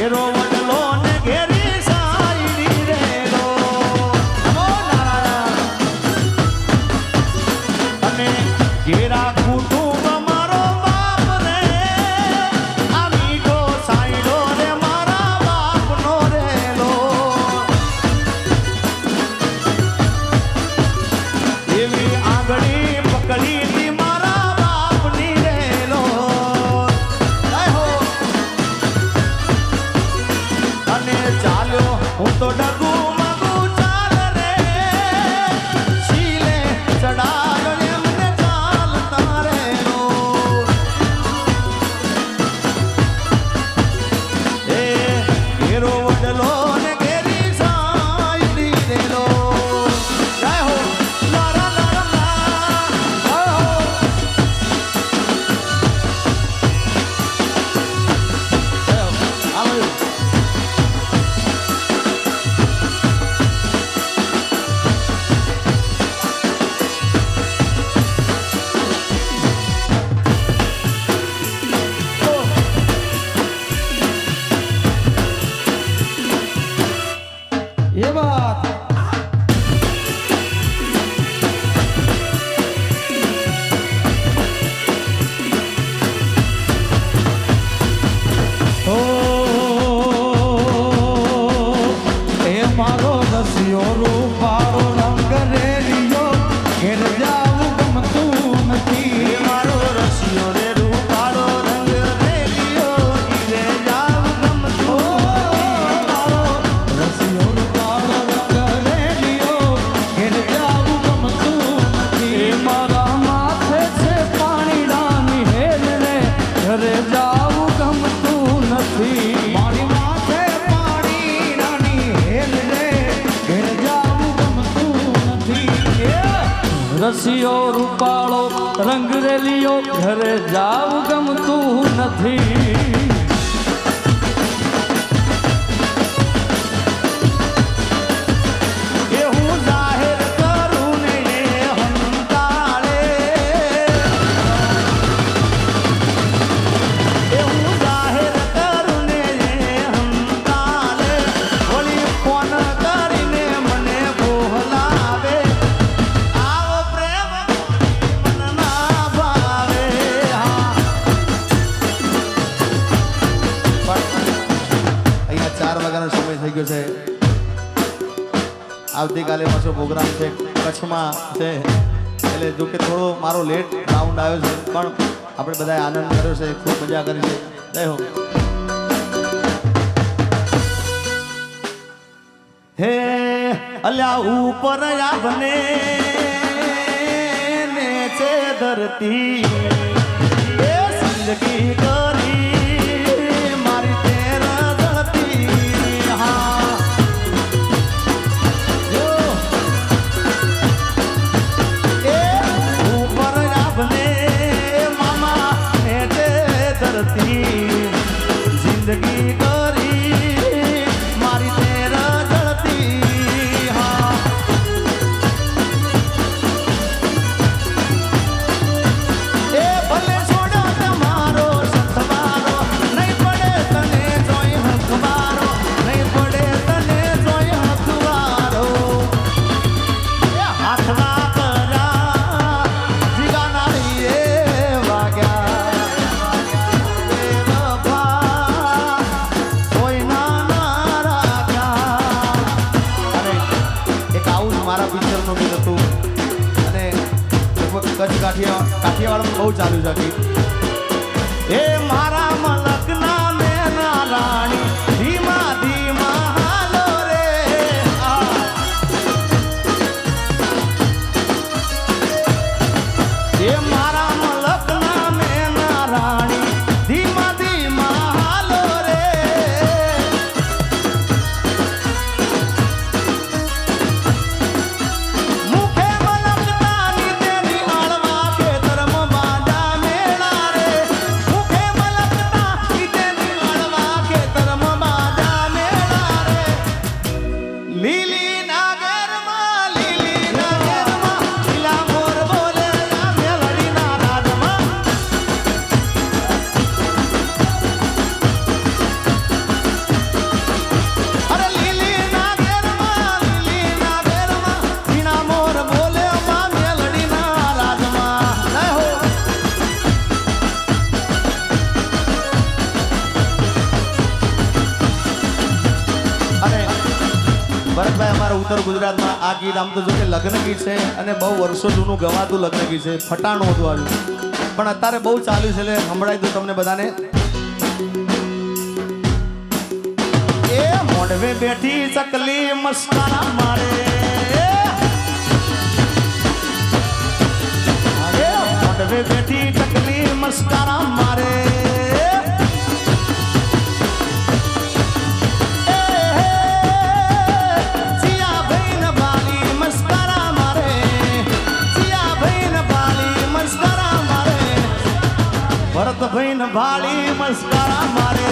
ઘેરો વડલો ને ઘેરી સાઈડી રેલો ઓ નારાયણ અને ઘેરા કુટુંબ મારો બાપ રે આ મીઠો સાઈડો રે મારા બાપનો રેલો એવી આંગળી પકડી હતી મારા બાપની રેલો અને ચાલ્યો હું તો ડગુ મગુ ચાલ રે શીલે ચડાયો એમને ચાલતા રેલો એ ઘેરો વડલો ને ઘેરી સાઈડી રેલો જય હો લારા લારા આવો ये बात ओ ए मारो रसियो रूपारो रंग रेलियो घेर जाऊं गमતું નથી મારો રસિયો રે રૂપાળો રંગ રેલિયો ઘીરે જાવ ગમતું મારો રસિયો રૂપારો રંગ રેલિયો ઘેર જાવું ગમતું નથી મારા માથે છે પાણીડાની હેલ રે ઘરે જાવું ગમતું નથી મારી માથે પાણીડાની હેલ રે ઘેર જાવું ગમતું નથી રસિયો રૂપાળો રંગ રેલિયો ઘરે જાવું ગમતું નથી એ હું જાહેર કરું ને હંતાળે એ હું જાહેર કરું ને હંતાળે વળી ફોન કરીને મને બોલાવે આવો પ્રેમ મન ના ભાવે હા અહીંયા 4 વાગ્યાનો સમય થઈ ગયો છે આવતીકાલે પાછો પ્રોગ્રામ છે કચ્છમાં છે એટલે જો કે થોડો મારો લેટ રાઉન્ડ આવ્યો છે પણ આપણે બધાએ આનંદ કર્યો છે ખૂબ મજા કરી છે જય હો હે અલ્યા ઉપર આભને ને છે ધરતી એ જિંદગી કરી મારી તેરા ધરતી હા એ ઉપર આભને મામા હેઠે ધરતી જિંદગી કરી મારી તેરા ધરતી હા એ ભલે છોડો તમારો સથવારો નહીં પડે તને જોઈ હથવારો નહીં પડે તને જોઈ હથવારો એ હાથના કર્યા જીગાના એ વાગ્યા એ વફા કોઈ ના રાખ્યા અને એક આવું જ મારા પિક્ચરનું ગીત હતું અને લગભગ કચ્છ કાઠિયાવાડમાં બહુ ચાલ્યું છે ગીત એ મારા મલકના મેના રાણી ધીમા ધીમા હાલો રે એ મારા મલકના મેના રાણી ધીમા ધીમા હાલો રે મુખે મલકતાની તેની આળવા ખેતરમાં બાંધા મેળા રે મુખે મલક ભરતભાઈ અમારા ઉત્તર ગુજરાતમાં આ ગીત આમ તો જો કે લગ્ન ગીત છે અને બહુ વર્ષો જૂનું ગવાતું લગ્ન ગીત છે, ફટાણું હતું આવ્યું, પણ અત્યારે બહુ ચાલ્યું છે એટલે સંભળાય તો તમને બધાને. એ મોઢવે બેઠી ચકલી મસ્કારા મારે, અરે મોઢવે બેઠી ચકલી મસ્કારા મારે, ભરતભાઈ ને ભાળી મસ્કારા મારે.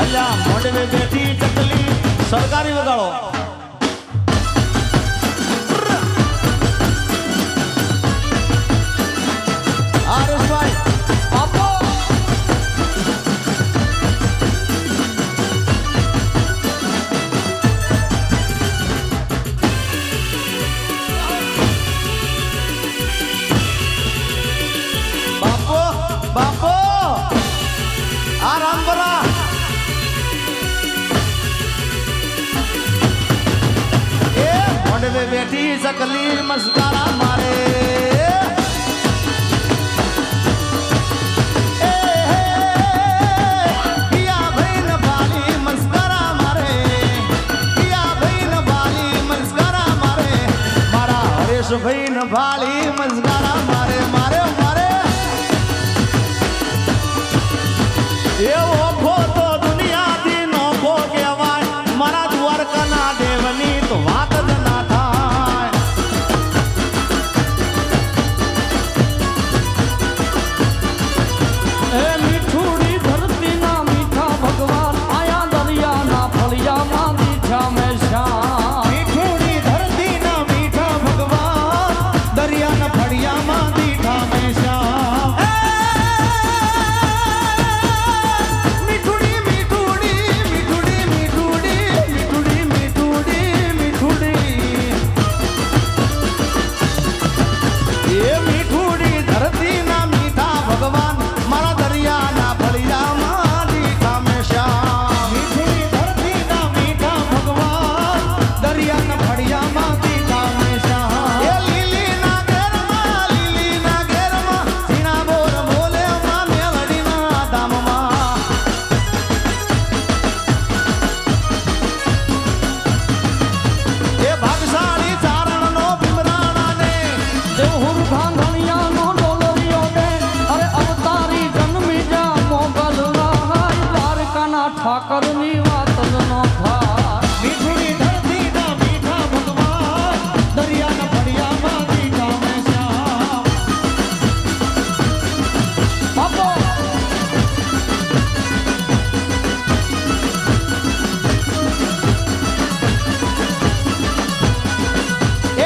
અલ્યા મોઢવે બેઠી ચકલી સરકારી વગાડો. હરેશભાઈ આપો. બાપો આ રામબરા એ મોઢવે બેઠી ચકલી મસ્કારા મારે, એ પિયા ભાઈ ને ભાલી મસ્કારા મારે, પિયા ભાઈ ને ભાલી મસ્કારા મારે, મારા હરેશભાઈ ને ભાલી મસ્કારા મારે, મારે મારે એવો ખોટો દુનિયાથી નોખો કહેવાય, મારા દ્વારકાના દેવની તો વાત જ ના થાય. એ મીઠુડી ધરતીના મીઠા ભગવાન આયા દરિયાના ફળિયામાં દીઠા મેશા. મીઠુડી ધરતીના મીઠા ભગવાન દરિયાના ફળિયામાં દીઠા મેશા. ઠાકરની વાત જ ન થાય. મીઠુડી ધરતીના મીઠા ભગવાન દરિયાના ફળિયામાં દીઠા મેશા. બાપો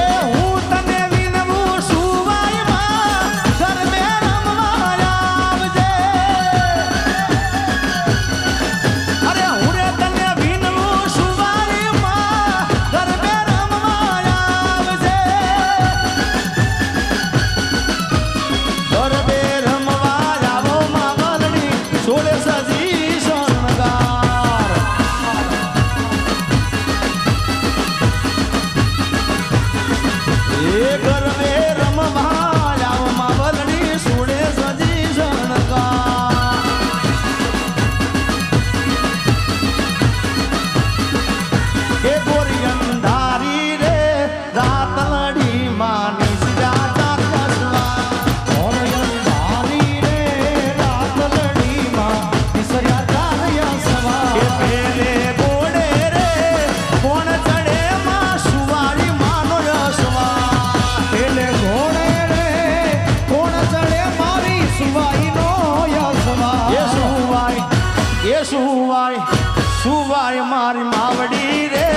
એ હું તને વિનવું સુવાઈમાં ગરબે રમવા આવજે. અરે હું રે તને વિનવું સુવાઈમાં ગરબે રમવા આવજે. ગરબે રમવા આવો માવલડી સોળે સજી શણગાર. એ ગરબે રમવા આવો માવલડી સોળે સજી શણગાર. એ ગોરી અંધારી રે રાતલડી માની સિરા ચાકસવા. ગોરી અંધારી રે રાતલડી માની સિરા ચાકસવા. એ પેલે ગોડે રે કોણ ચડે માં સુવાળી માનો યસવા. પેલે ઘોડે રે કોણ ચડે મારી સુવાઈનો યસવા. એ સુવાય સુવાય મારી માવડી રે